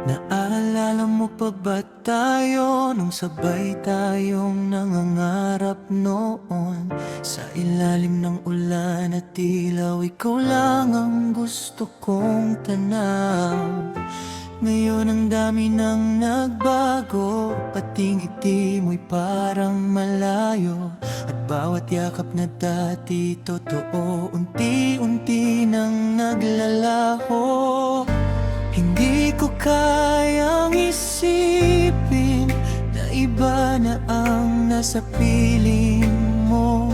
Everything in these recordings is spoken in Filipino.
Naalala mo pa ba tayo nung sabay tayong nangangarap noon? Sa ilalim ng ulan at ilaw, ikaw lang ang gusto kong tanaw. Ngayon ang dami nang nagbago, pati ngiti mo'y parang malayo. At bawat yakap na dati totoo, unti-unti nang naglalaho. Hindi ko kayang isipin na iba na ang nasa piling mo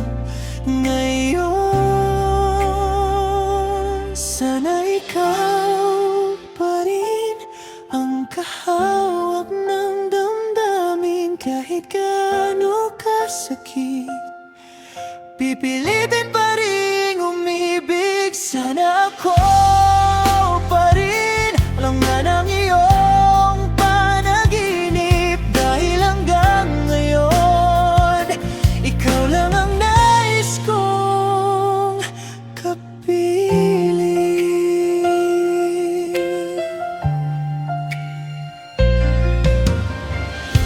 ngayon. Sana ikaw pa rin ang kahawak ng damdamin, kahit gaano kasakit. Pipilitin pa rin umibig. Sana ako pa rin alangan ang iyong panaginip, dahil hanggang ngayon ikaw lang ang nais kong kapiling.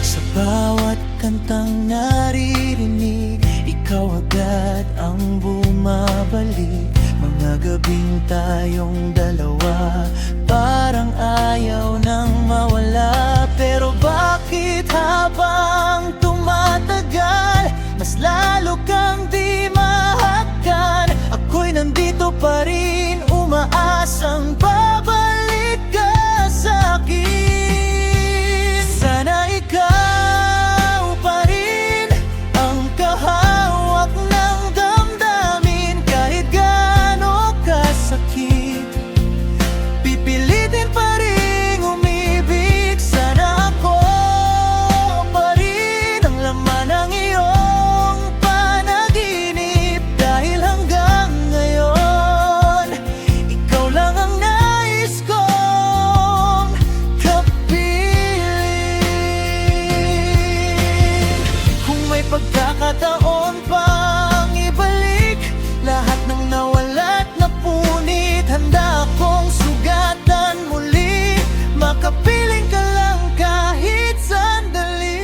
Sa bawat kantang naririnig, ikaw agad ang bumabalik. Mga gabing tayong dalawa, parang ayaw nang mawala. Pero bakit habang tumatagal, mas lalo kang di mahagkan? Ako'y nandito pa rin, umaasang babalik ka sa'kin. Sana ikaw pa rin ang kahawak ng damdamin, kahit gaano kasakit. Pipilitin pa rin umibig. Sana ako pa rin ang laman ng iyong panaginip, dahil hanggang ngayon ikaw lang ang nais kong kapiling. Kung may pagkakataon pang ibalik lahat ng nawala't napunit, handa akong sugatan muli. Makapiling ka lang kahit sandali.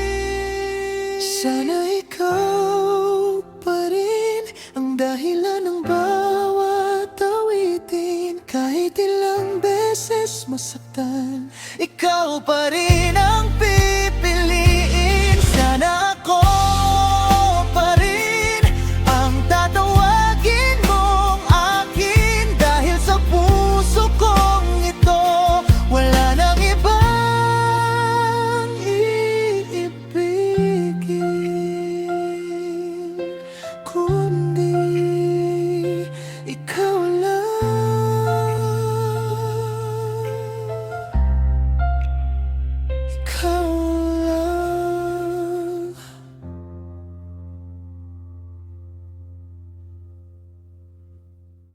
Sana ikaw pa rin ang dahilan ng bawat awitin, kahit ilang beses masaktan. Ikaw pa rin ang